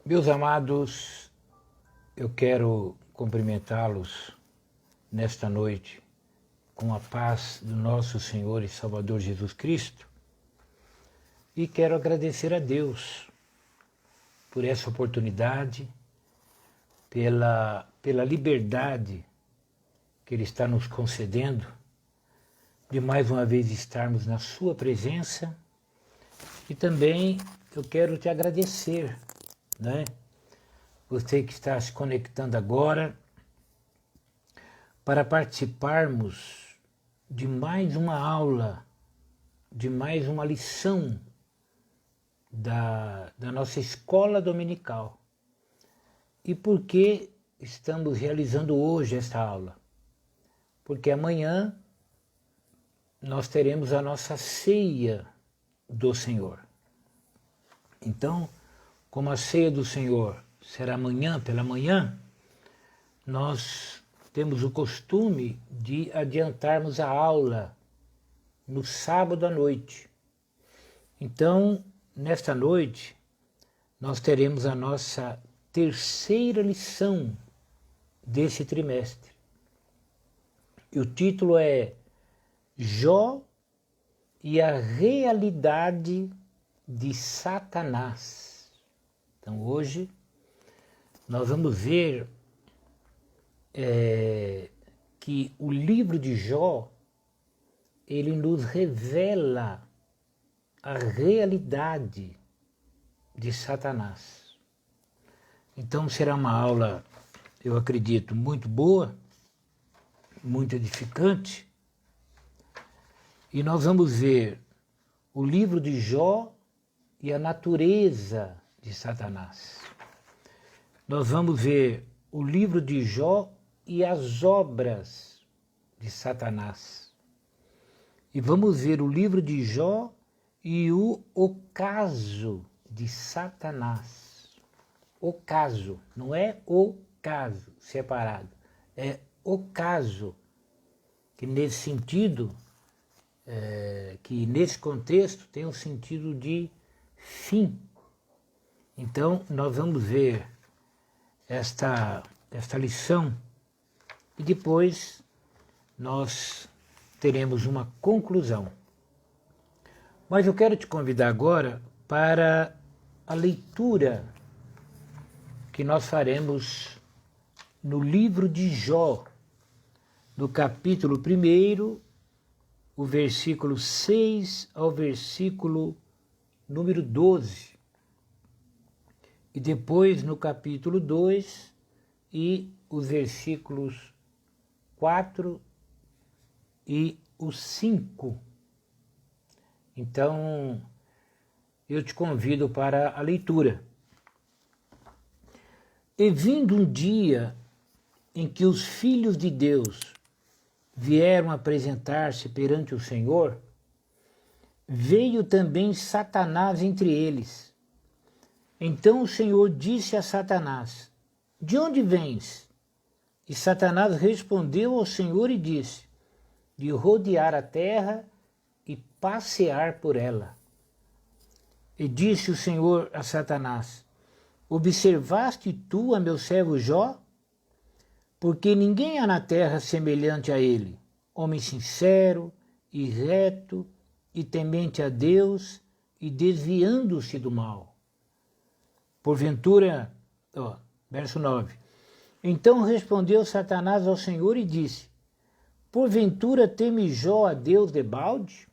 Meus amados, eu quero cumprimentá-los nesta noite com a paz do nosso Senhor e Salvador Jesus Cristo e quero agradecer a Deus por essa oportunidade, pela liberdade que Ele está nos concedendo de mais uma vez estarmos na Sua presença e também eu quero te agradecer, né? Você que está se conectando agora para participarmos de mais uma aula, de mais uma lição da nossa escola dominical. E por que estamos realizando hoje esta aula? Porque amanhã nós teremos a nossa ceia do Senhor. Então, como a ceia do Senhor será amanhã pela manhã, nós temos o costume de adiantarmos a aula no sábado à noite. Então, nesta noite, nós teremos a nossa terceira lição desse trimestre. E o título é Jó e a realidade de Satanás. Então hoje nós vamos ver que o livro de Jó, ele nos revela a realidade de Satanás. Então será uma aula, eu acredito, muito boa, muito edificante, e nós vamos ver o livro de Jó e a natureza de Satanás. Nós vamos ver o livro de Jó e as obras de Satanás. E vamos ver o livro de Jó e o ocaso de Satanás. Ocaso, não é o caso separado, é ocaso, que nesse sentido, que nesse contexto tem um sentido de fim. Então nós vamos ver esta lição e depois nós teremos uma conclusão. Mas eu quero te convidar agora para a leitura que nós faremos no livro de Jó, no capítulo 1, o versículo 6 ao versículo número 12. E depois no capítulo 2 e os versículos 4 e o 5. Então, eu te convido para a leitura. E vindo um dia em que os filhos de Deus vieram apresentar-se perante o Senhor, veio também Satanás entre eles. Então o Senhor disse a Satanás: de onde vens? E Satanás respondeu ao Senhor e disse: de rodear a terra e passear por ela. E disse o Senhor a Satanás: observaste tu a meu servo Jó? Porque ninguém há na terra semelhante a ele, homem sincero e reto e temente a Deus e desviando-se do mal. Porventura, verso 9, então respondeu Satanás ao Senhor e disse: porventura teme Jó a Deus debalde?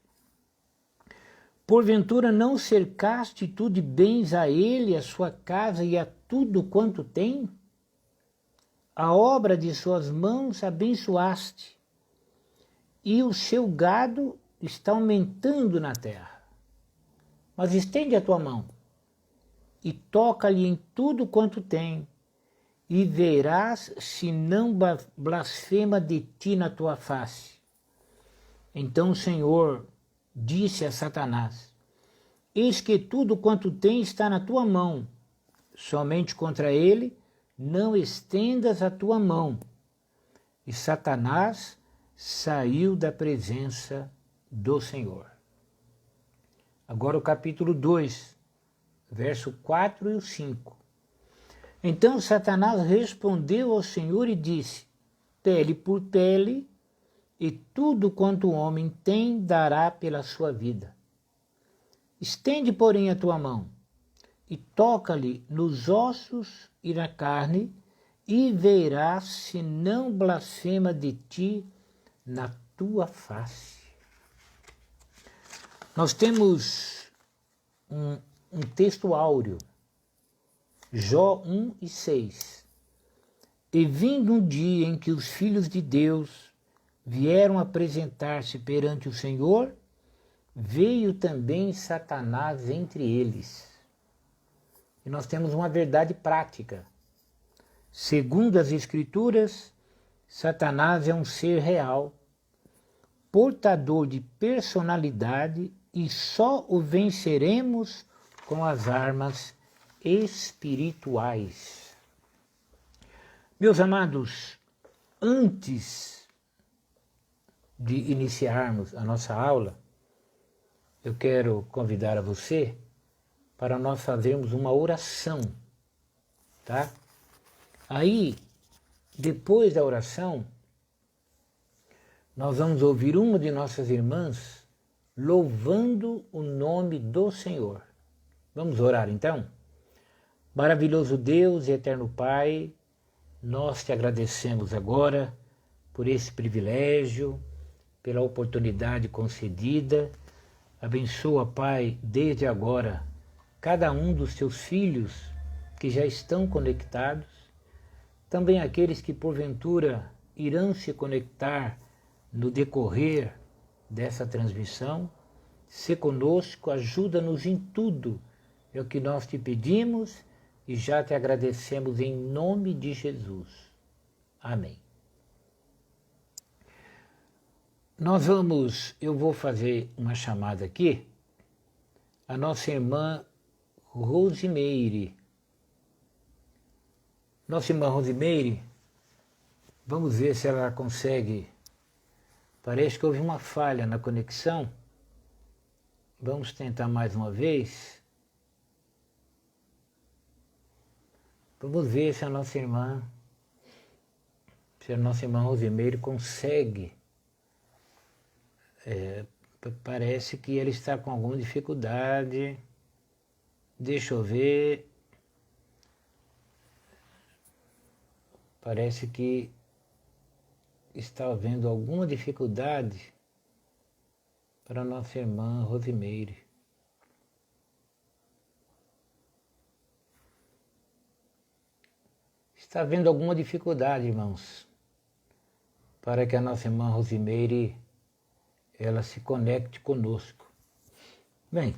Porventura não cercaste tu de bens a ele, a sua casa e a tudo quanto tem? A obra de suas mãos abençoaste, e o seu gado está aumentando na terra. Mas estende a tua mão, e toca-lhe em tudo quanto tem, e verás se não blasfema de ti na tua face. Então o Senhor disse a Satanás: eis que tudo quanto tem está na tua mão, somente contra ele não estendas a tua mão. E Satanás saiu da presença do Senhor. Agora o capítulo 2, verso 4 e o 5. Então Satanás respondeu ao Senhor e disse: pele por pele, e tudo quanto o homem tem dará pela sua vida. Estende, porém, a tua mão, e toca-lhe nos ossos e na carne, e verás se não blasfema de ti na tua face. Nós temos um texto áureo, Jó 1:6. E vindo um dia em que os filhos de Deus vieram apresentar-se perante o Senhor, veio também Satanás entre eles. E nós temos uma verdade prática. Segundo as Escrituras, Satanás é um ser real, portador de personalidade, e só o venceremos com as armas espirituais. Meus amados, antes de iniciarmos a nossa aula, eu quero convidar a você para nós fazermos uma oração, tá? Aí, depois da oração, nós vamos ouvir uma de nossas irmãs louvando o nome do Senhor. Vamos orar então? Maravilhoso Deus e eterno Pai, nós te agradecemos agora por esse privilégio, pela oportunidade concedida. Abençoa, Pai, desde agora, cada um dos teus filhos que já estão conectados, também aqueles que porventura irão se conectar no decorrer dessa transmissão. Se conosco, ajuda-nos em tudo, é o que nós te pedimos e já te agradecemos em nome de Jesus. Amém. Eu vou fazer uma chamada aqui, a nossa irmã Rosimeire. Nossa irmã Rosimeire, vamos ver se ela consegue. Parece que houve uma falha na conexão. Vamos tentar mais uma vez. Vamos ver se a nossa irmã Rosimeire consegue. Parece que ela está com alguma dificuldade. Deixa eu ver. Parece que está havendo alguma dificuldade para a nossa irmã Rosimeire. Está havendo alguma dificuldade, irmãos, para que a nossa irmã Rosimeire ela se conecte conosco. Bem,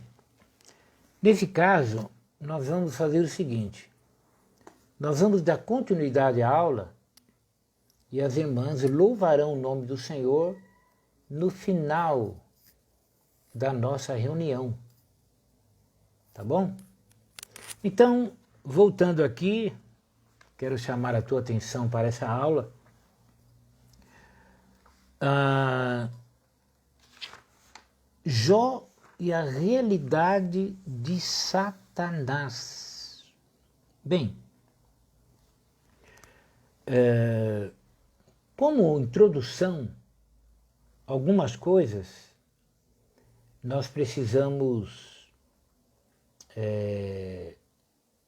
nesse caso, nós vamos fazer o seguinte. Nós vamos dar continuidade à aula e as irmãs louvarão o nome do Senhor no final da nossa reunião. Tá bom? Então, voltando aqui, quero chamar a tua atenção para essa aula. Jó e a realidade de Satanás. Bem, como introdução, algumas coisas nós precisamos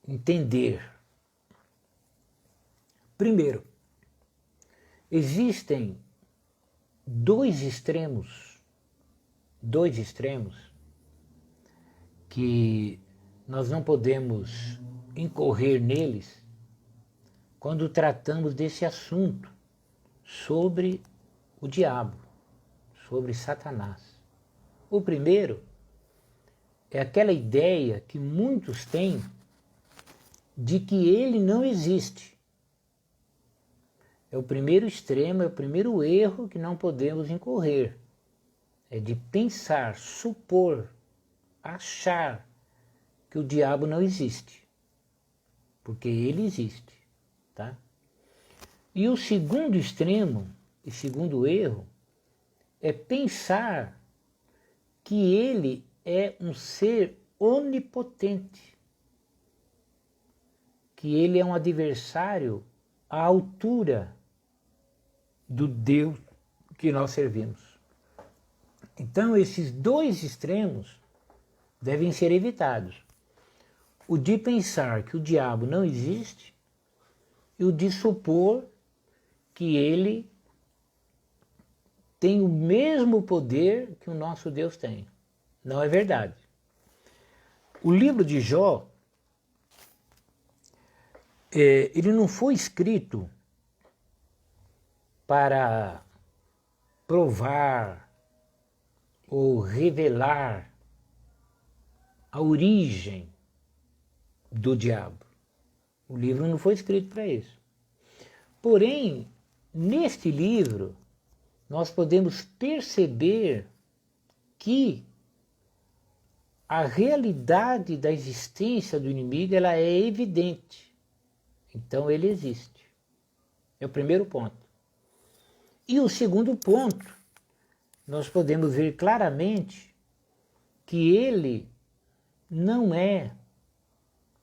entender. Primeiro, existem dois extremos que nós não podemos incorrer neles quando tratamos desse assunto sobre o diabo, sobre Satanás. O primeiro é aquela ideia que muitos têm de que ele não existe. É o primeiro extremo, é o primeiro erro que não podemos incorrer. É de pensar, supor, achar que o diabo não existe. Porque ele existe, tá? E o segundo extremo, e segundo erro, é pensar que ele é um ser onipotente, que que ele é um adversário à altura do Deus que nós servimos. Então, esses dois extremos devem ser evitados. O de pensar que o diabo não existe e o de supor que ele tem o mesmo poder que o nosso Deus tem. Não é verdade. O livro de Jó, ele não foi escrito para provar ou revelar a origem do diabo. O livro não foi escrito para isso. Porém, neste livro, nós podemos perceber que a realidade da existência do inimigo ela é evidente. Então ele existe. É o primeiro ponto. E o segundo ponto, nós podemos ver claramente que ele não é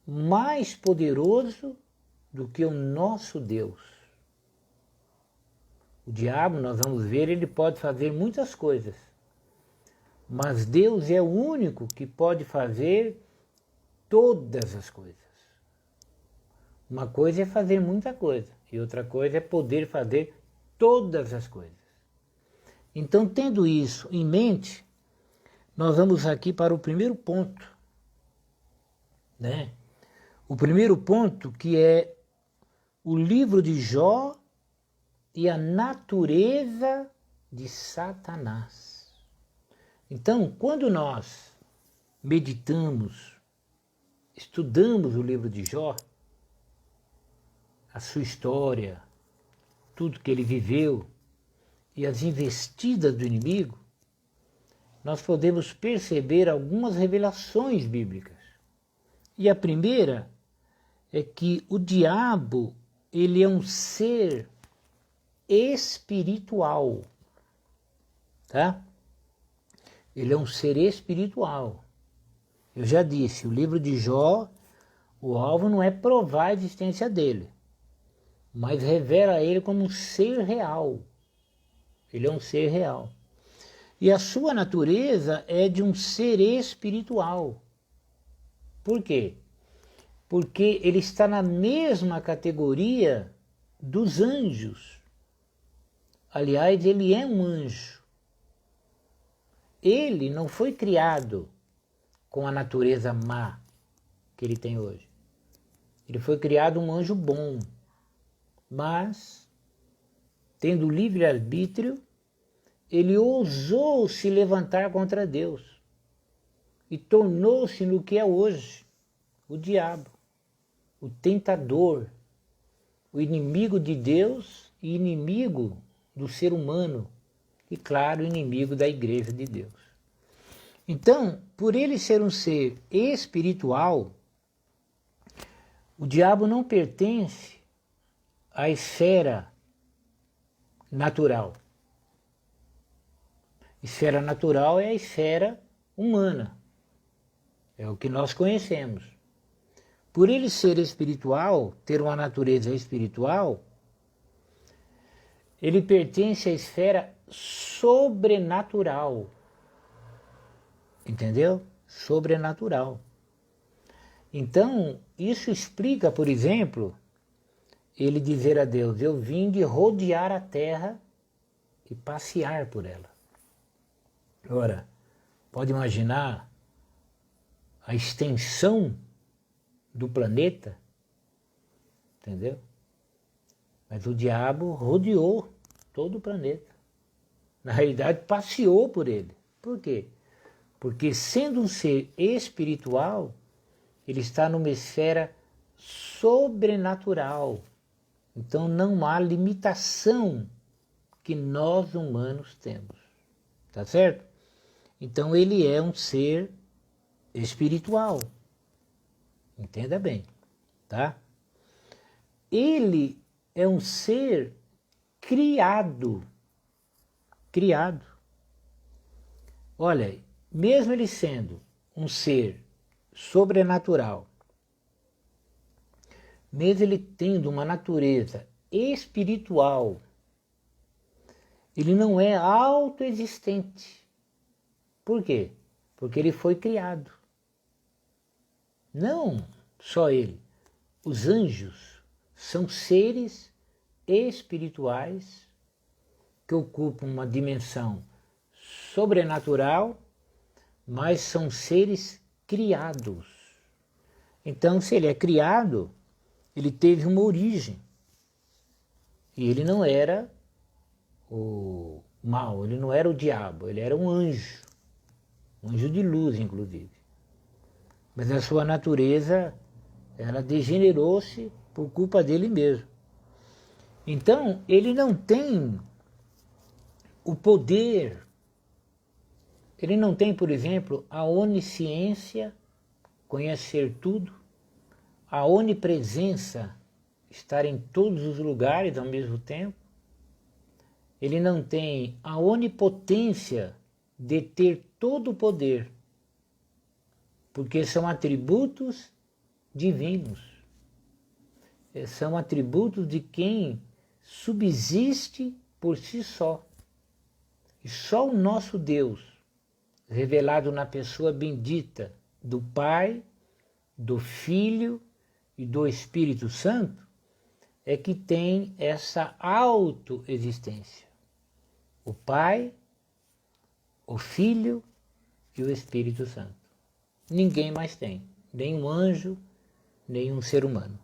mais poderoso do que o nosso Deus. O diabo, nós vamos ver, ele pode fazer muitas coisas, mas Deus é o único que pode fazer todas as coisas. Uma coisa é fazer muita coisa, e outra coisa é poder fazer todas as coisas. Então, tendo isso em mente, nós vamos aqui para o primeiro ponto, né? O primeiro ponto que é o livro de Jó e a natureza de Satanás. Então, quando nós meditamos, estudamos o livro de Jó, a sua história, tudo que ele viveu e as investidas do inimigo, nós podemos perceber algumas revelações bíblicas. E a primeira é que o diabo, ele é um ser espiritual, tá? Ele é um ser espiritual. Eu já disse, o livro de Jó, o alvo não é provar a existência dele, mas revela ele como um ser real. Ele é um ser real. E a sua natureza é de um ser espiritual. Por quê? Porque ele está na mesma categoria dos anjos. Aliás, ele é um anjo. Ele não foi criado com a natureza má que ele tem hoje. Ele foi criado um anjo bom, mas, tendo livre-arbítrio, ele ousou se levantar contra Deus e tornou-se no que é hoje, o diabo, o tentador, o inimigo de Deus e inimigo do ser humano e, claro, inimigo da Igreja de Deus. Então, por ele ser um ser espiritual, o diabo não pertence à esfera natural. Esfera natural é a esfera humana, é o que nós conhecemos. Por ele ser espiritual, ter uma natureza espiritual, ele pertence à esfera sobrenatural. Entendeu? Sobrenatural. Então, isso explica, por exemplo, ele dizer a Deus: eu vim de rodear a terra e passear por ela. Ora, pode imaginar a extensão do planeta, entendeu? Mas o diabo rodeou todo o planeta. Na realidade, passeou por ele. Por quê? Porque sendo um ser espiritual, ele está numa esfera sobrenatural. Então não há limitação que nós humanos temos. Tá certo? Então ele é um ser espiritual. Entenda bem, tá? Ele é um ser criado. Criado. Olha, mesmo ele sendo um ser sobrenatural, mesmo ele tendo uma natureza espiritual, ele não é autoexistente. Por quê? Porque ele foi criado. Não só ele. Os anjos são seres espirituais que ocupam uma dimensão sobrenatural, mas são seres criados. Então, se ele é criado, ele teve uma origem. E ele não era o mal, ele não era o diabo, ele era um anjo de luz, inclusive. Mas a sua natureza, ela degenerou-se por culpa dele mesmo. Então, ele não tem o poder, ele não tem, por exemplo, a onisciência, conhecer tudo, a onipresença, estar em todos os lugares ao mesmo tempo. Ele não tem a onipotência de ter todo o poder, porque são atributos divinos. São atributos de quem subsiste por si só. E só o nosso Deus, revelado na pessoa bendita do Pai, do Filho e do Espírito Santo, é que tem essa autoexistência. O Pai, o Filho e o Espírito Santo. Ninguém mais tem, nem um anjo, nem um ser humano.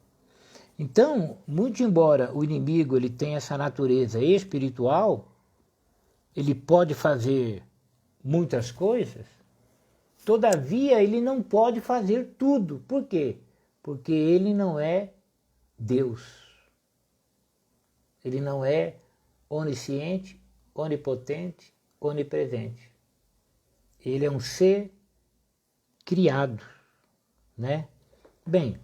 Então, muito embora o inimigo ele tenha essa natureza espiritual, ele pode fazer muitas coisas, todavia ele não pode fazer tudo. Por quê? Porque ele não é Deus. Ele não é onisciente, onipotente, onipresente. Ele é um ser criado, né? Bem,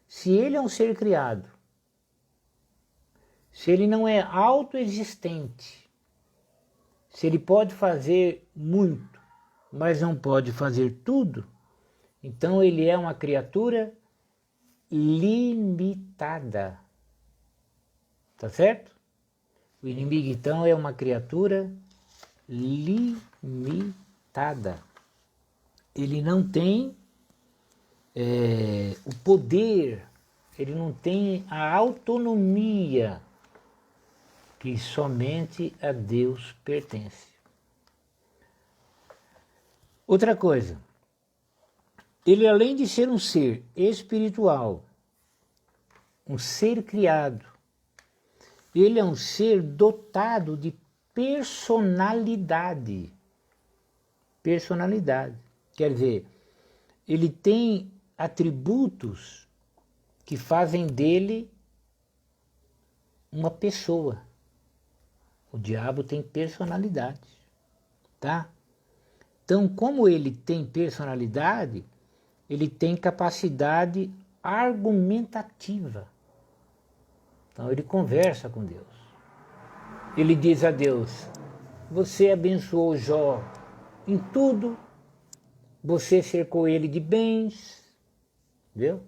se ele é um ser criado, se ele não é autoexistente, se ele pode fazer muito, mas não pode fazer tudo, então ele é uma criatura limitada. Tá certo? O inimigo, então, é uma criatura limitada. Ele não tem o poder, ele não tem a autonomia que somente a Deus pertence. Outra coisa, ele além de ser um ser espiritual, um ser criado, ele é um ser dotado de personalidade. Personalidade. Quer dizer, ele tem atributos que fazem dele uma pessoa. O diabo tem personalidade, tá? Então, como ele tem personalidade, ele tem capacidade argumentativa. Então ele conversa com Deus. Ele diz a Deus: você abençoou Jó em tudo, você cercou ele de bens, viu?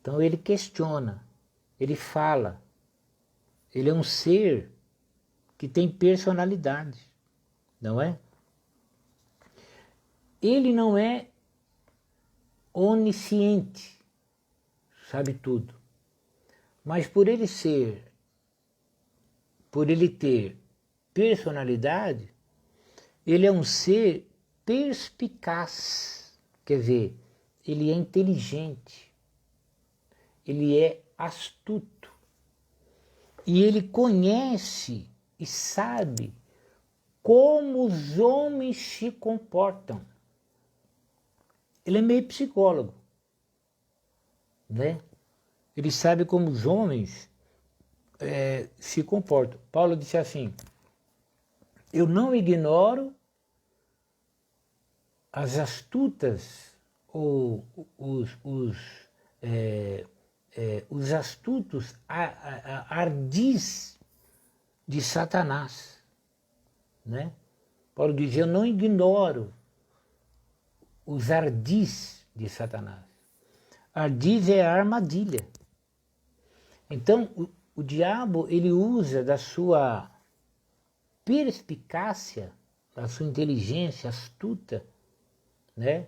Então ele questiona, ele fala. Ele é um ser que tem personalidade, não é? Ele não é onisciente, sabe tudo. Mas por ele ter personalidade, ele é um ser perspicaz, quer dizer, ele é inteligente, ele é astuto, e ele conhece e sabe como os homens se comportam. Ele é meio psicólogo, né? Ele sabe como os homens se comportam. Paulo disse assim: eu não ignoro as astutas ou os astutos ardis de Satanás, né? Paulo diz: eu não ignoro os ardis de Satanás. Ardis é a armadilha. Então, o diabo, ele usa da sua perspicácia, da sua inteligência astuta, né?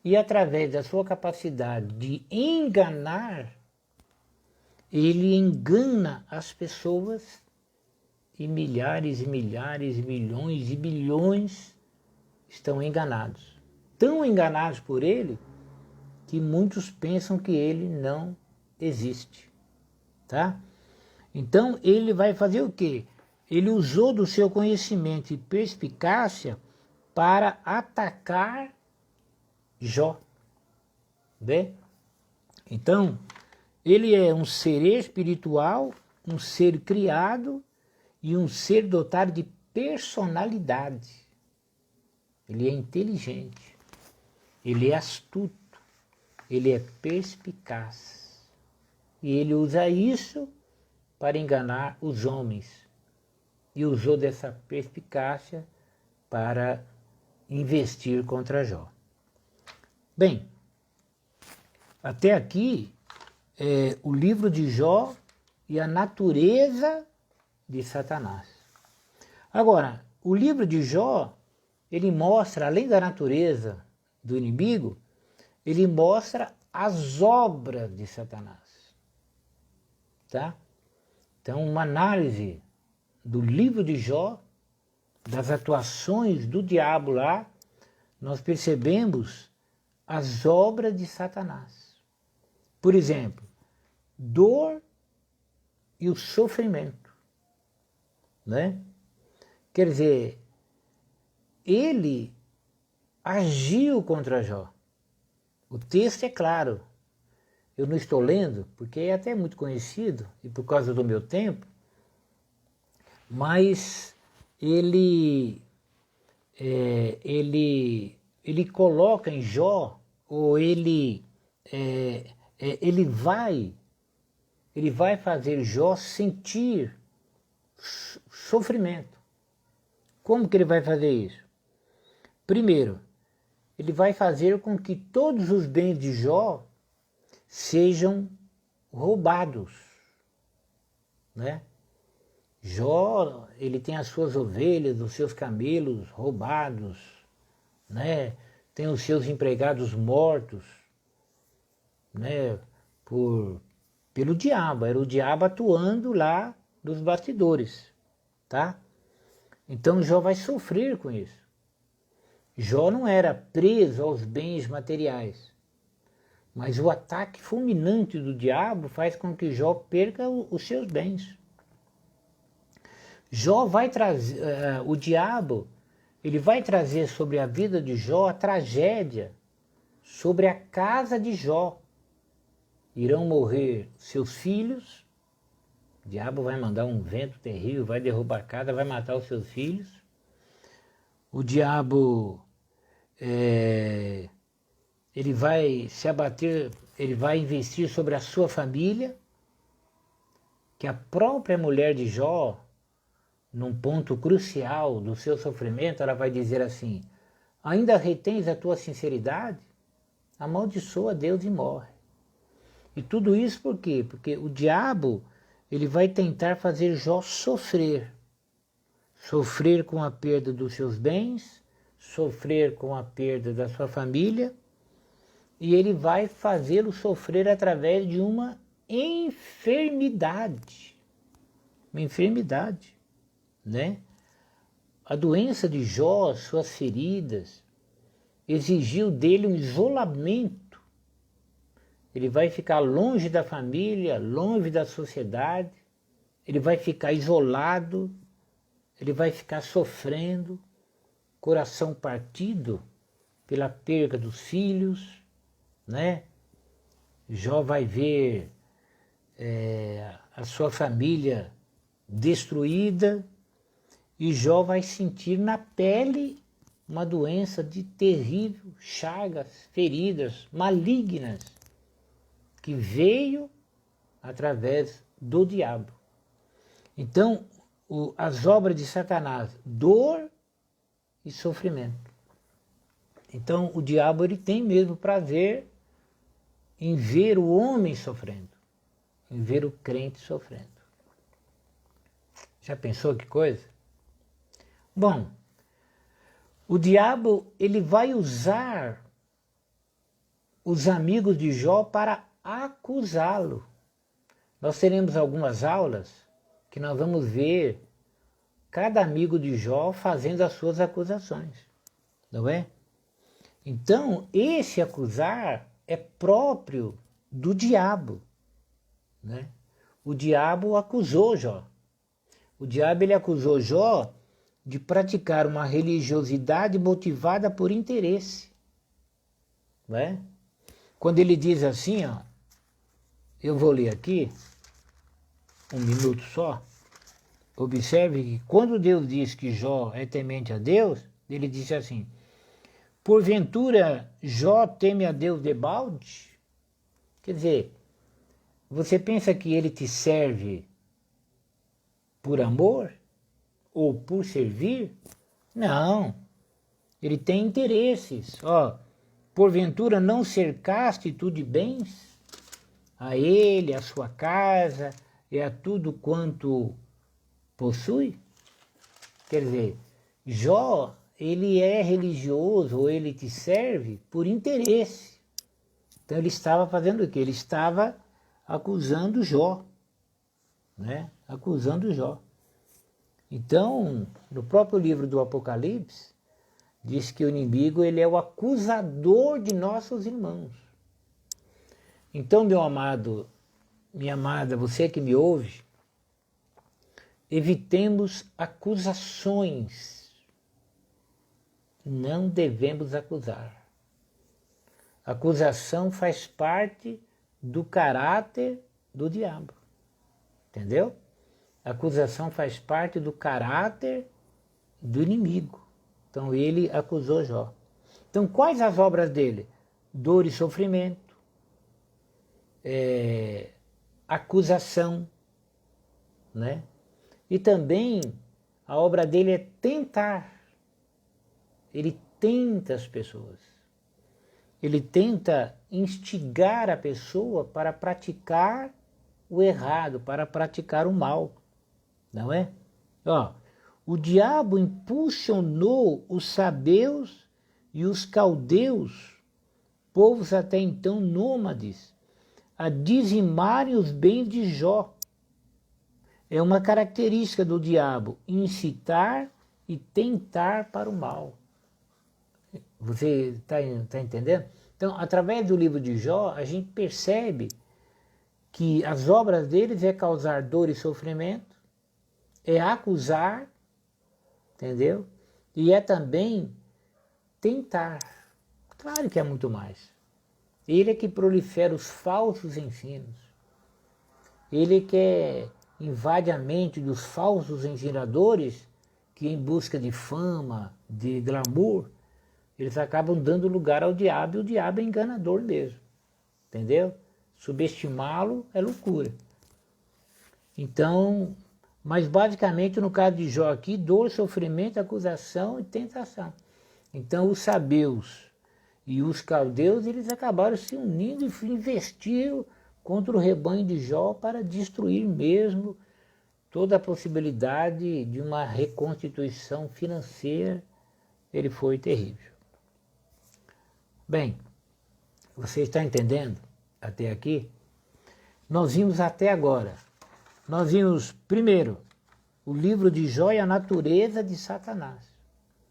E através da sua capacidade de enganar, ele engana as pessoas e milhares e milhares e milhões e bilhões estão enganados. Tão enganados por ele que muitos pensam que ele não existe, tá? Então ele vai fazer o quê? Ele usou do seu conhecimento e perspicácia para atacar Jó, né? Então, ele é um ser espiritual, um ser criado e um ser dotado de personalidade. Ele é inteligente, ele é astuto, ele é perspicaz. E ele usa isso para enganar os homens. E usou dessa perspicácia para investir contra Jó. Bem, até aqui o livro de Jó e a natureza de Satanás. Agora, o livro de Jó, ele mostra, além da natureza do inimigo, ele mostra as obras de Satanás. Tá? Então, uma análise do livro de Jó, das atuações do diabo lá, nós percebemos as obras de Satanás. Por exemplo, dor e o sofrimento, né? Quer dizer, ele agiu contra Jó. O texto é claro. Eu não estou lendo, porque é até muito conhecido, e por causa do meu tempo, mas ele coloca em Jó, ou ele vai fazer Jó sentir sofrimento. Como que ele vai fazer isso? Primeiro, ele vai fazer com que todos os bens de Jó sejam roubados, né? Jó, ele tem as suas ovelhas, os seus camelos roubados, né? Tem os seus empregados mortos, né? Pelo diabo, era o diabo atuando lá nos bastidores, tá? Então Jó vai sofrer com isso. Jó não era preso aos bens materiais, mas o ataque fulminante do diabo faz com que Jó perca os seus bens. Jó vai trazer, o diabo, ele vai trazer sobre a vida de Jó a tragédia sobre a casa de Jó. Irão morrer seus filhos, o diabo vai mandar um vento terrível, vai derrubar a casa, vai matar os seus filhos. O diabo, ele vai se abater, ele vai investir sobre a sua família, que a própria mulher de Jó, num ponto crucial do seu sofrimento, ela vai dizer assim: ainda retens a tua sinceridade? Amaldiçoa Deus e morre. E tudo isso por quê? Porque o diabo, ele vai tentar fazer Jó sofrer. Sofrer com a perda dos seus bens, sofrer com a perda da sua família, e ele vai fazê-lo sofrer através de uma enfermidade. Uma enfermidade, né? A doença de Jó, suas feridas, exigiu dele um isolamento. Ele vai ficar longe da família, longe da sociedade, ele vai ficar isolado, ele vai ficar sofrendo, coração partido pela perda dos filhos, né? Jó vai ver a sua família destruída, e Jó vai sentir na pele uma doença de terrível chagas, feridas malignas, que veio através do diabo. Então, as obras de Satanás, dor e sofrimento. Então, o diabo, ele tem mesmo prazer em ver o homem sofrendo. em ver o crente sofrendo. Já pensou que coisa? Bom, o diabo ele vai usar os amigos de Jó para acusá-lo. Nós teremos algumas aulas que nós vamos ver cada amigo de Jó fazendo as suas acusações, não é? Então, esse acusar é próprio do diabo, né? O diabo acusou Jó. O diabo ele acusou Jó de praticar uma religiosidade motivada por interesse, não é? Quando ele diz assim, ó, eu vou ler aqui, um minuto só, observe que quando Deus diz que Jó é temente a Deus, ele disse assim, porventura Jó teme a Deus debalde? Quer dizer, você pensa que ele te serve por amor ou por servir? Não, ele tem interesses. Ó, porventura não cercaste tu de bens a ele, a sua casa e a tudo quanto possui? Quer dizer, Jó, ele é religioso ou ele te serve por interesse. Então ele estava fazendo o quê? Ele estava acusando Jó, né? Acusando Jó. Então, no próprio livro do Apocalipse, diz que o inimigo ele é o acusador de nossos irmãos. Então, meu amado, minha amada, você que me ouve, evitemos acusações. Não devemos acusar. Acusação faz parte do caráter do diabo. Entendeu? Acusação faz parte do caráter do inimigo. Então ele acusou Jó. Então quais as obras dele? Dor e sofrimento, acusação, né? E também a obra dele é tentar. Ele tenta as pessoas. Ele tenta instigar a pessoa para praticar o errado, para praticar o mal, não é? Ó, o diabo impulsionou os sabeus e os caldeus, povos até então nômades, a dizimarem os bens de Jó. É uma característica do diabo, incitar e tentar para o mal. Você está entendendo? Então, através do livro de Jó, a gente percebe que as obras deles é causar dor e sofrimento, é acusar, entendeu? E é também tentar. Claro que é muito mais. Ele é que prolifera os falsos ensinos. Ele que invade a mente dos falsos ensinadores que em busca de fama, de glamour, eles acabam dando lugar ao diabo e o diabo é enganador mesmo. Entendeu? Subestimá-lo é loucura. Então, mas basicamente no caso de Jó aqui, dor, sofrimento, acusação e tentação. Então os sabeus e os caldeus, eles acabaram se unindo e investiram contra o rebanho de Jó para destruir mesmo toda a possibilidade de uma reconstituição financeira. Ele foi terrível. Bem, você está entendendo até aqui? Nós vimos até agora. Nós vimos, primeiro, o livro de Jó e a natureza de Satanás.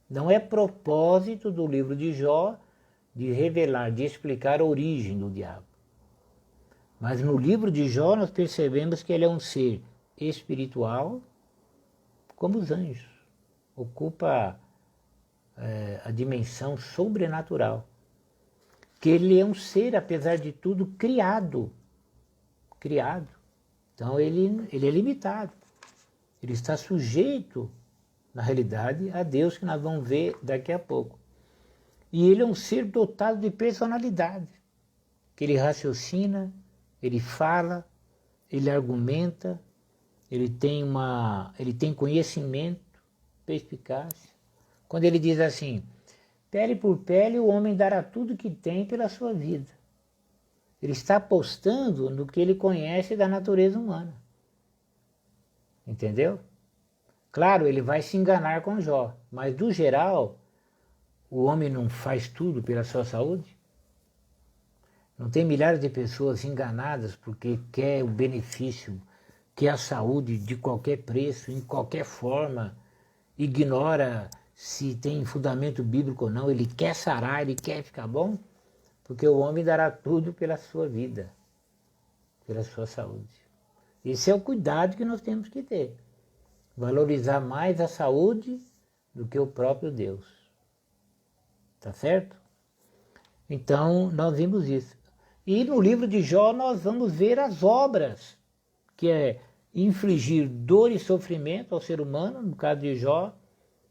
Não é propósito do livro de Jó de revelar, de explicar a origem do diabo. Mas no livro de Jó nós percebemos que ele é um ser espiritual como os anjos. Ocupa a dimensão sobrenatural. Que ele é um ser, apesar de tudo, criado. Criado. Então ele é limitado. Ele está sujeito, na realidade, a Deus, que nós vamos ver daqui a pouco. E ele é um ser dotado de personalidade. Que ele raciocina, ele fala, ele argumenta, ele tem conhecimento, perspicácia. Quando ele diz assim, pele por pele o homem dará tudo que tem pela sua vida. Ele está apostando no que ele conhece da natureza humana. Entendeu? Claro, ele vai se enganar com Jó, mas do geral, o homem não faz tudo pela sua saúde? Não tem milhares de pessoas enganadas porque quer o benefício, quer a saúde de qualquer preço, em qualquer forma, ignora se tem fundamento bíblico ou não, ele quer sarar, ele quer ficar bom, porque o homem dará tudo pela sua vida, pela sua saúde. Esse é o cuidado que nós temos que ter. Valorizar mais a saúde do que o próprio Deus. Tá certo? Então, nós vimos isso. E no livro de Jó nós vamos ver as obras, que é infligir dor e sofrimento ao ser humano, no caso de Jó,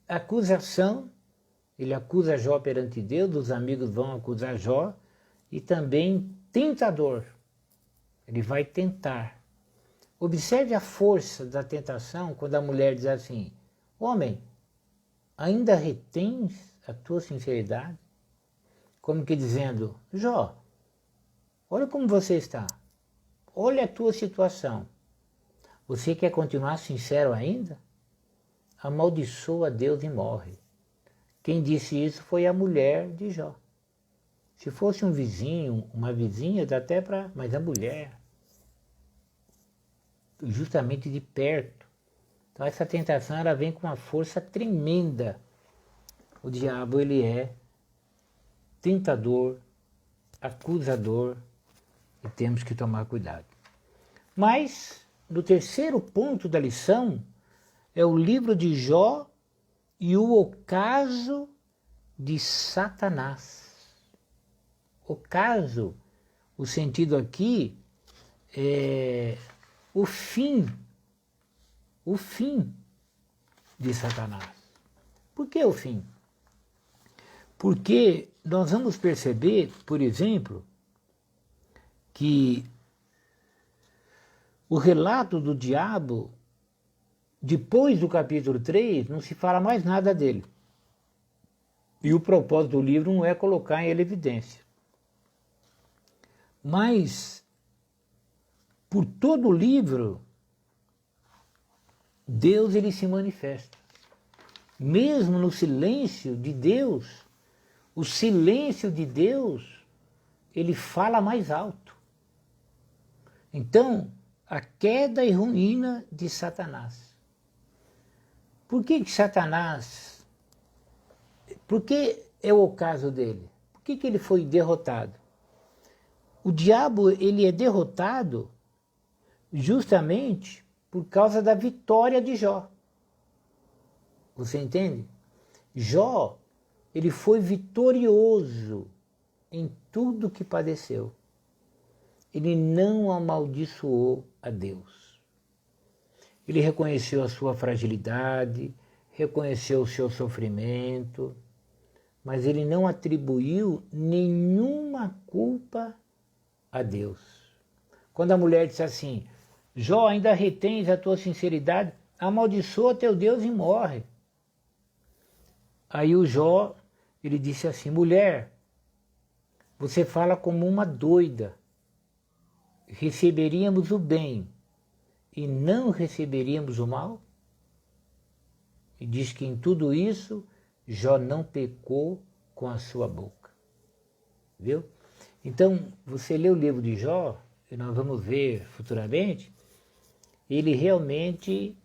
acusação, ele acusa Jó perante Deus, os amigos vão acusar Jó, e também tentador, ele vai tentar. Observe a força da tentação quando a mulher diz assim, homem, ainda retens a tua sinceridade? Como que dizendo, Jó, olha como você está, olha a tua situação, você quer continuar sincero ainda? Amaldiçoa Deus e morre. Quem disse isso foi a mulher de Jó. Se fosse um vizinho, uma vizinha, dá até para... Mas a mulher, justamente de perto. Então essa tentação ela vem com uma força tremenda. O diabo ele é tentador, acusador, e temos que tomar cuidado. Mas, no terceiro ponto da lição, é o livro de Jó e o ocaso de Satanás. Ocaso, o sentido aqui é o fim de Satanás. Por que o fim? Porque nós vamos perceber, por exemplo, que o relato do diabo, depois do capítulo 3, não se fala mais nada dele. E o propósito do livro não é colocar em evidência. Mas, por todo o livro, Deus ele se manifesta. Mesmo no silêncio de Deus, o silêncio de Deus, ele fala mais alto. Então, a queda e ruína de Satanás. Por que Satanás, por que é o caso dele? Por que ele foi derrotado? O diabo ele é derrotado justamente por causa da vitória de Jó. Você entende? Jó, ele foi vitorioso em tudo que padeceu. Ele não amaldiçoou a Deus. Ele reconheceu a sua fragilidade, reconheceu o seu sofrimento, mas ele não atribuiu nenhuma culpa a Deus. Quando a mulher disse assim, Jó, ainda retens a tua sinceridade, amaldiçoa teu Deus e morre. Aí o Jó, ele disse assim, mulher, você fala como uma doida, receberíamos o bem e não receberíamos o mal? E diz que em tudo isso, Jó não pecou com a sua boca. Viu? Então, você lê o livro de Jó, e nós vamos ver futuramente, ele realmente,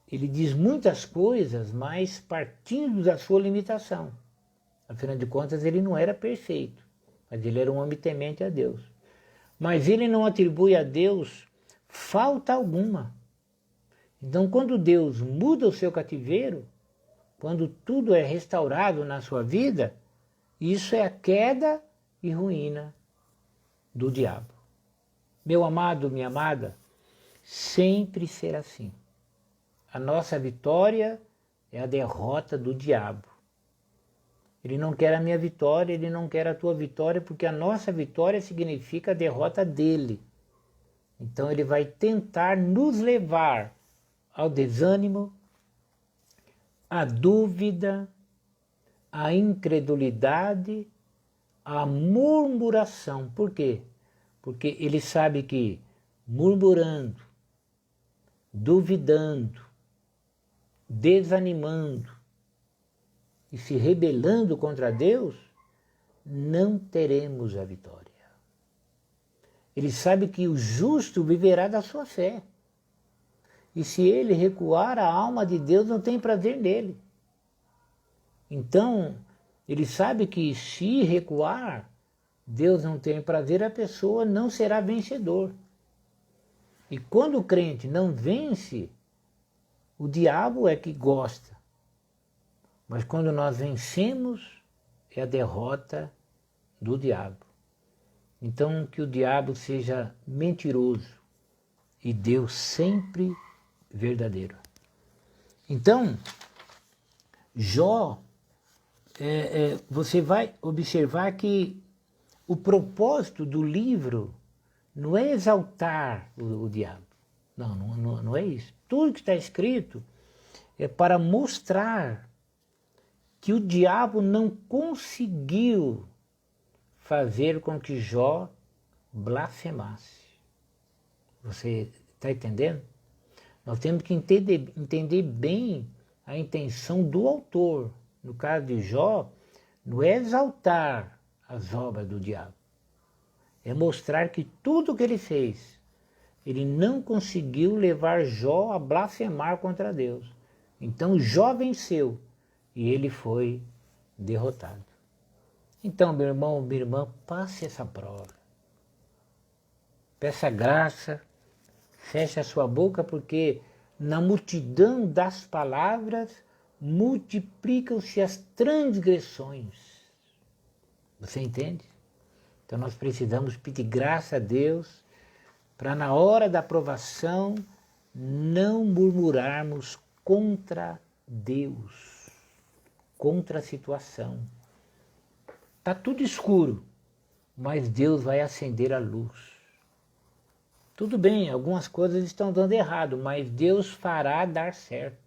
ele diz muitas coisas, mas partindo da sua limitação. Afinal de contas, ele não era perfeito, mas ele era um homem temente a Deus. Mas ele não atribui a Deus falta alguma. Então, quando Deus muda o seu cativeiro, quando tudo é restaurado na sua vida, isso é a queda e ruína do diabo. Meu amado, minha amada, sempre será assim. A nossa vitória é a derrota do diabo. Ele não quer a minha vitória, ele não quer a tua vitória, porque a nossa vitória significa a derrota dele. Então ele vai tentar nos levar ao desânimo, à dúvida, à incredulidade, à murmuração. Por quê? Porque ele sabe que murmurando, duvidando, desanimando e se rebelando contra Deus, não teremos a vitória. Ele sabe que o justo viverá da sua fé. E se ele recuar, a alma de Deus não tem prazer nele. Então, ele sabe que se recuar, Deus não tem prazer, a pessoa não será vencedor. E quando o crente não vence, o diabo é que gosta. Mas quando nós vencemos, é a derrota do diabo. Então, que o diabo seja mentiroso e Deus sempre verdadeiro. Então, Jó, você vai observar que o propósito do livro não é exaltar o diabo. Não é isso. Tudo que está escrito é para mostrar que o diabo não conseguiu fazer com que Jó blasfemasse. Você está entendendo? Nós temos que entender bem a intenção do autor. No caso de Jó, não é exaltar as obras do diabo. É mostrar que tudo que ele fez, ele não conseguiu levar Jó a blasfemar contra Deus. Então Jó venceu e ele foi derrotado. Então, meu irmão, minha irmã, passe essa prova. Peça graça, feche a sua boca, porque na multidão das palavras multiplicam-se as transgressões. Você entende? Então nós precisamos pedir graça a Deus para na hora da provação não murmurarmos contra Deus, contra a situação. Está tudo escuro, mas Deus vai acender a luz. Tudo bem, algumas coisas estão dando errado, mas Deus fará dar certo.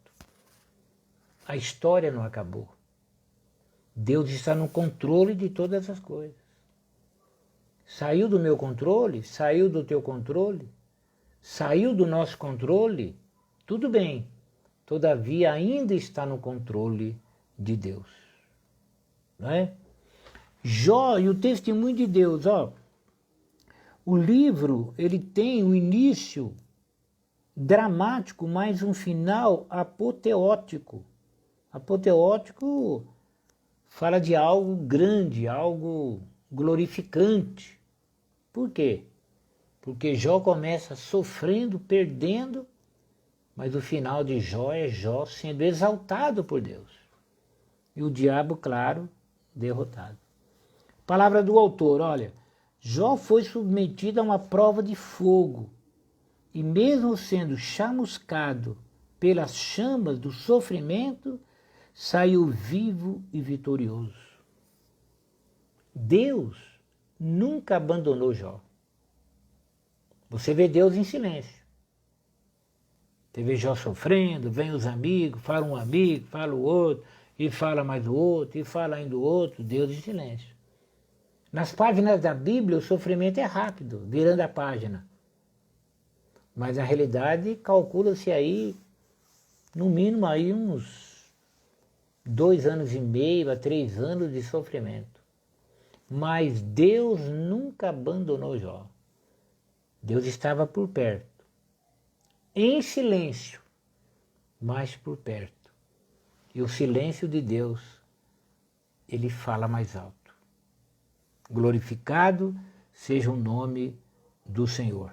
A história não acabou. Deus está no controle de todas as coisas. Saiu do meu controle, saiu do teu controle, saiu do nosso controle, tudo bem. Todavia ainda está no controle de Deus. Não é? Jó e o testemunho de Deus, ó. O livro, ele tem um início dramático, mas um final apoteótico. Apoteótico fala de algo grande, algo glorificante. Por quê? Porque Jó começa sofrendo, perdendo, mas o final de Jó é Jó sendo exaltado por Deus. E o diabo, claro, derrotado. Palavra do autor, olha, Jó foi submetido a uma prova de fogo, e mesmo sendo chamuscado pelas chamas do sofrimento, saiu vivo e vitorioso. Deus nunca abandonou Jó. Você vê Deus em silêncio. Você vê Jó sofrendo, vem os amigos, fala um amigo, fala o outro, e fala mais o outro, e fala ainda o outro, Deus em silêncio. Nas páginas da Bíblia, o sofrimento é rápido, virando a página. Mas, na realidade, calcula-se aí, no mínimo, aí uns 2 anos e meio a 3 anos de sofrimento. Mas Deus nunca abandonou Jó. Deus estava por perto, em silêncio, mas por perto. E o silêncio de Deus, ele fala mais alto. Glorificado seja o nome do Senhor.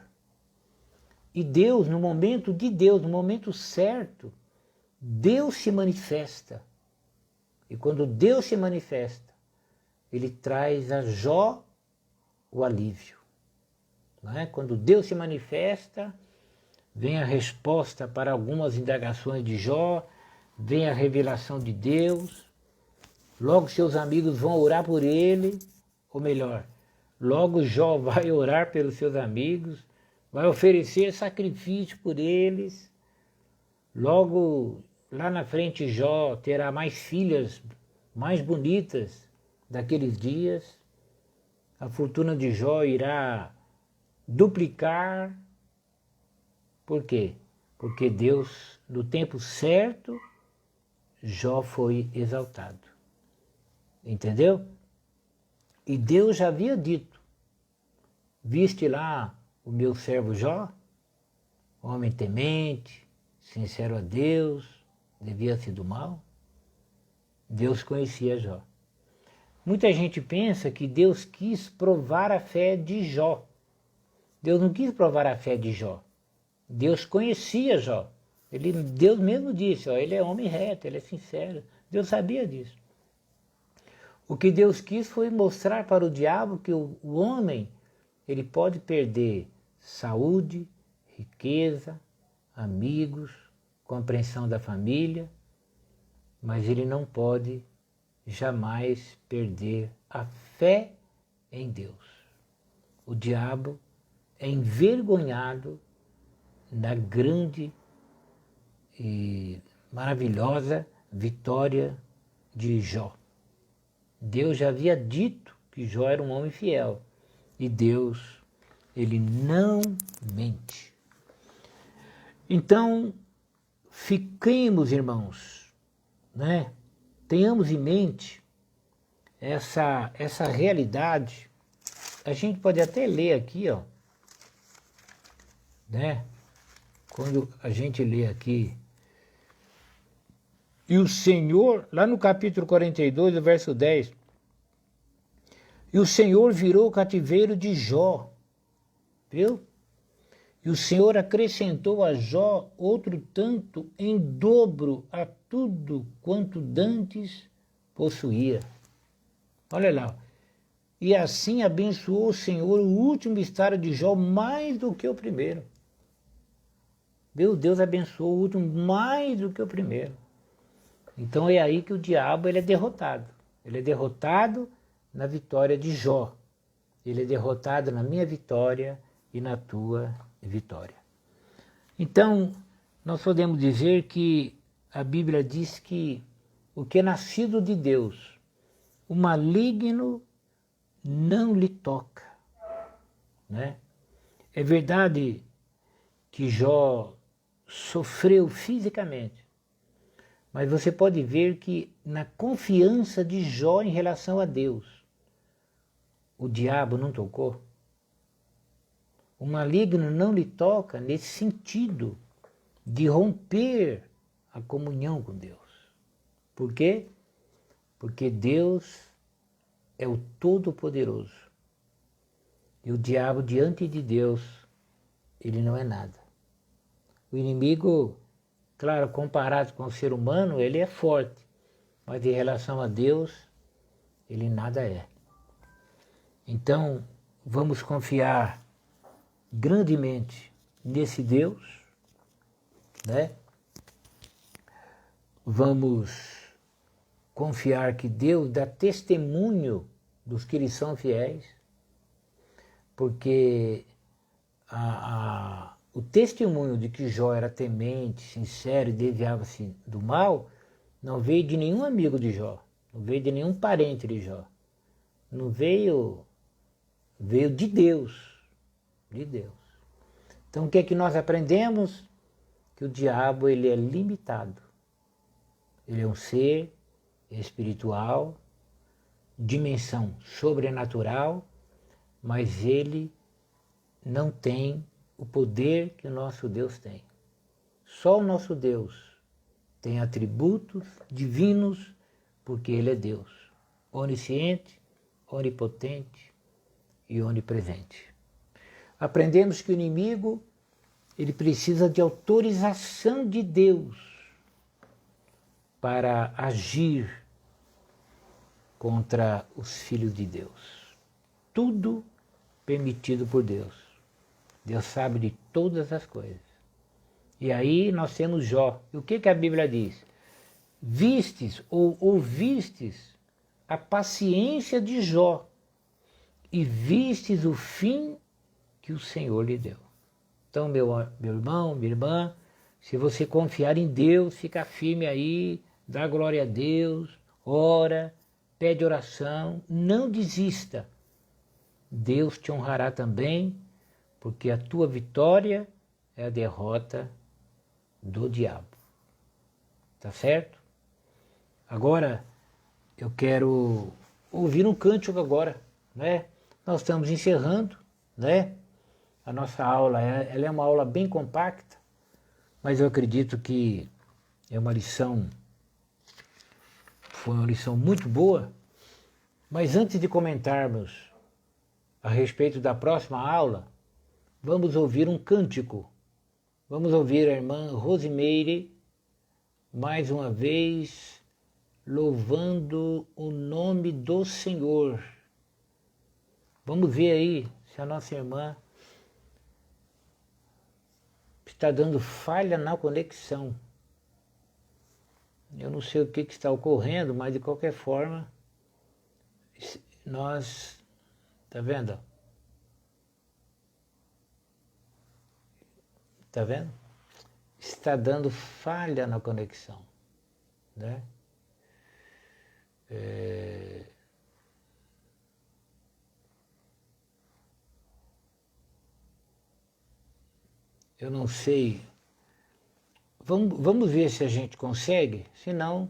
E Deus, no momento de Deus, no momento certo, Deus se manifesta. E quando Deus se manifesta, ele traz a Jó o alívio. Não é? Quando Deus se manifesta, vem a resposta para algumas indagações de Jó, vem a revelação de Deus, logo seus amigos vão orar por ele, ou melhor, logo Jó vai orar pelos seus amigos, vai oferecer sacrifício por eles, logo lá na frente Jó terá mais filhas mais bonitas daqueles dias, a fortuna de Jó irá duplicar. Por quê? Porque Deus, no tempo certo, Jó foi exaltado. Entendeu? E Deus já havia dito, viste lá o meu servo Jó, homem temente, sincero a Deus, devia-se do mal. Deus conhecia Jó. Muita gente pensa que Deus quis provar a fé de Jó. Deus não quis provar a fé de Jó. Deus conhecia Jó. Deus mesmo disse, ó, ele é homem reto, ele é sincero. Deus sabia disso. O que Deus quis foi mostrar para o diabo que o homem, ele pode perder saúde, riqueza, amigos, compreensão da família, mas ele não pode jamais perder a fé em Deus. O diabo é envergonhado na grande e maravilhosa vitória de Jó. Deus já havia dito que Jó era um homem fiel. E Deus, ele não mente. Então, fiquemos, irmãos, né? Tenhamos em mente essa realidade. A gente pode até ler aqui, ó, né? Quando a gente lê aqui, e o Senhor, lá no capítulo 42, do verso 10, e o Senhor virou o cativeiro de Jó, viu? E o Senhor acrescentou a Jó outro tanto em dobro a tudo quanto dantes possuía. Olha lá. E assim abençoou o Senhor o último estado de Jó mais do que o primeiro. Meu Deus abençoou o último mais do que o primeiro. Então é aí que o diabo ele é derrotado. Ele é derrotado na vitória de Jó. Ele é derrotado na minha vitória e na tua vitória. Então, nós podemos dizer que a Bíblia diz que o que é nascido de Deus, o maligno não lhe toca, né? É verdade que Jó sofreu fisicamente, mas você pode ver que na confiança de Jó em relação a Deus, o diabo não tocou. O maligno não lhe toca nesse sentido de romper a comunhão com Deus. Por quê? Porque Deus é o Todo-Poderoso. E o diabo, diante de Deus, ele não é nada. O inimigo, claro, comparado com o ser humano, ele é forte. Mas em relação a Deus, ele nada é. Então, vamos confiar grandemente nesse Deus, né? Vamos confiar que Deus dá testemunho dos que lhe são fiéis, porque o testemunho de que Jó era temente, sincero e desviava-se do mal, não veio de nenhum amigo de Jó, não veio de nenhum parente de Jó, não veio de Deus. De Deus. Então o que é que nós aprendemos? Que o diabo ele é limitado. Ele é um ser espiritual, dimensão sobrenatural, mas ele não tem o poder que o nosso Deus tem. Só o nosso Deus tem atributos divinos, porque ele é Deus, onisciente, onipotente e onipresente. Aprendemos que o inimigo, ele precisa de autorização de Deus para agir contra os filhos de Deus. Tudo permitido por Deus. Deus sabe de todas as coisas. E aí nós temos Jó. E o que a Bíblia diz? Vistes ou ouvistes a paciência de Jó e vistes o fim que o Senhor lhe deu. Então, meu irmão, minha irmã, se você confiar em Deus, fica firme aí, dá glória a Deus, ora, pede oração, não desista. Deus te honrará também, porque a tua vitória é a derrota do diabo. Tá certo? Agora eu quero ouvir um cântico agora, né? Nós estamos encerrando, né? A nossa aula, ela é uma aula bem compacta, mas eu acredito que foi uma lição muito boa. Mas antes de comentarmos a respeito da próxima aula, vamos ouvir um cântico. Vamos ouvir a irmã Rosimeire, mais uma vez, louvando o nome do Senhor. Vamos ver aí se a nossa irmã está dando falha na conexão. Eu não sei o que está ocorrendo, mas de qualquer forma, nós, tá vendo? Tá vendo? Está dando falha na conexão, né? Eu não sei. Vamos ver se a gente consegue, senão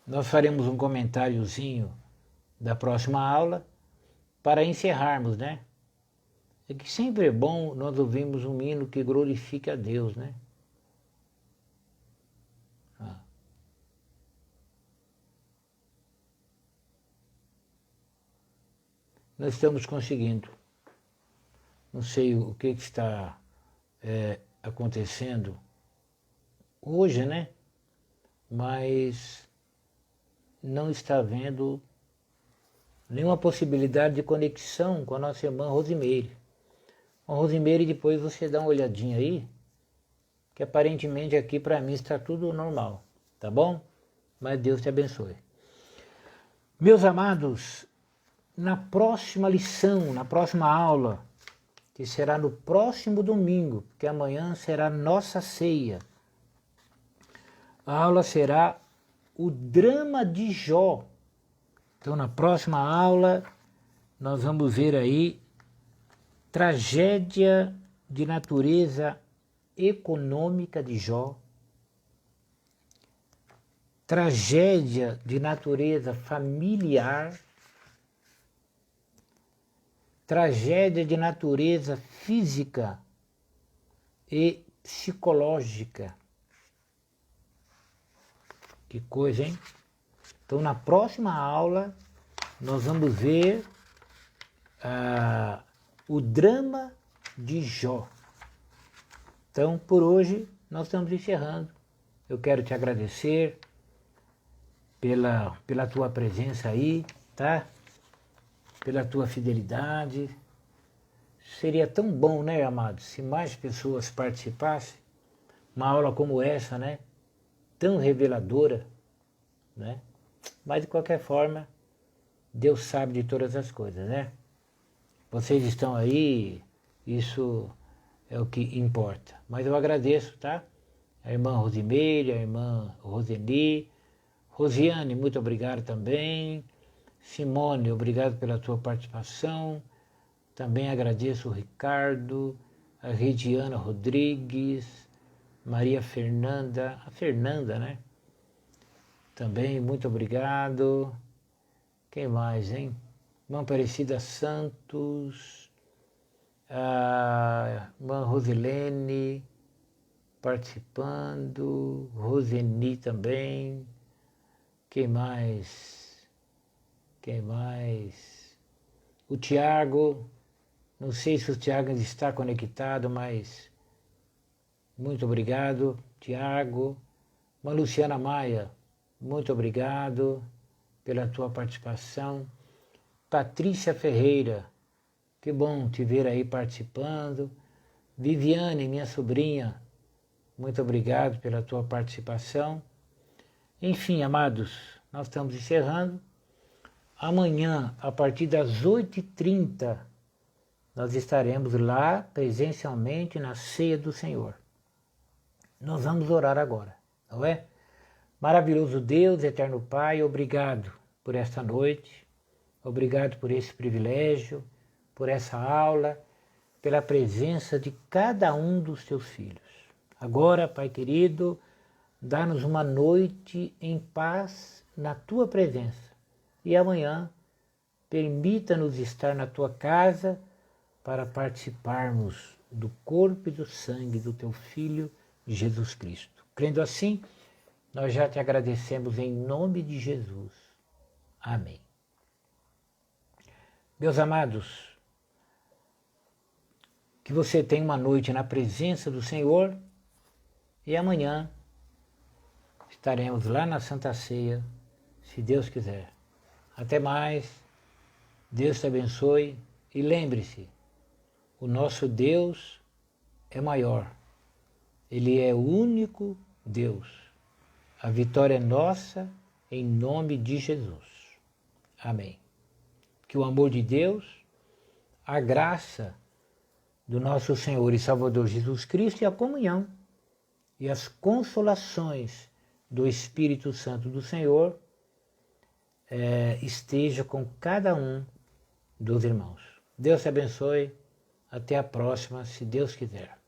nós faremos um comentáriozinho da próxima aula para encerrarmos, né? É que sempre é bom nós ouvirmos um hino que glorifique a Deus, né? Nós estamos conseguindo. Não sei o que está acontecendo hoje, né? Mas não está havendo nenhuma possibilidade de conexão com a nossa irmã Rosimeire. A Rosimeire, depois você dá uma olhadinha aí, que aparentemente aqui para mim está tudo normal, tá bom? Mas Deus te abençoe. Meus amados, na próxima lição, na próxima aula, que será no próximo domingo, porque amanhã será nossa ceia, a aula será o drama de Jó. Então, na próxima aula, nós vamos ver aí tragédia de natureza econômica de Jó, tragédia de natureza familiar, tragédia de natureza física e psicológica. Que coisa, hein? Então, na próxima aula, nós vamos ver o drama de Jó. Então, por hoje, nós estamos encerrando. Eu quero te agradecer pela tua presença aí, tá? Pela tua fidelidade. Seria tão bom, né, amados, se mais pessoas participassem. Uma aula como essa, né? Tão reveladora, né? Mas, de qualquer forma, Deus sabe de todas as coisas, né? Vocês estão aí, isso é o que importa. Mas eu agradeço, tá? A irmã Rosimeire, a irmã Roseni, Rosiane, muito obrigado também. Simone, obrigado pela tua participação. Também agradeço o Ricardo, a Regiana Rodrigues, Maria Fernanda, a Fernanda, né? Também, muito obrigado. Quem mais, hein? Irmã Aparecida Santos, a irmã Rosilene participando, Roseni também. Quem mais? Quem mais? O Tiago, não sei se o Tiago ainda está conectado, mas muito obrigado, Tiago. Uma Luciana Maia, muito obrigado pela tua participação. Patrícia Ferreira, que bom te ver aí participando. Viviane, minha sobrinha, muito obrigado pela tua participação. Enfim, amados, nós estamos encerrando. Amanhã, a partir das 8h30, nós estaremos lá presencialmente na Ceia do Senhor. Nós vamos orar agora, não é? Maravilhoso Deus, eterno Pai, obrigado por esta noite, obrigado por esse privilégio, por essa aula pela presença de cada um dos teus filhos. Agora, Pai querido, dá-nos uma noite em paz na tua presença. E amanhã, permita-nos estar na tua casa para participarmos do corpo e do sangue do teu Filho, Jesus Cristo. Crendo assim, nós já te agradecemos em nome de Jesus. Amém. Meus amados, que você tenha uma noite na presença do Senhor e amanhã estaremos lá na Santa Ceia, se Deus quiser. Até mais, Deus te abençoe e lembre-se, o nosso Deus é maior, Ele é o único Deus. A vitória é nossa em nome de Jesus. Amém. Que o amor de Deus, a graça do nosso Senhor e Salvador Jesus Cristo e a comunhão e as consolações do Espírito Santo do Senhor esteja com cada um dos irmãos. Deus te abençoe. Até a próxima, se Deus quiser.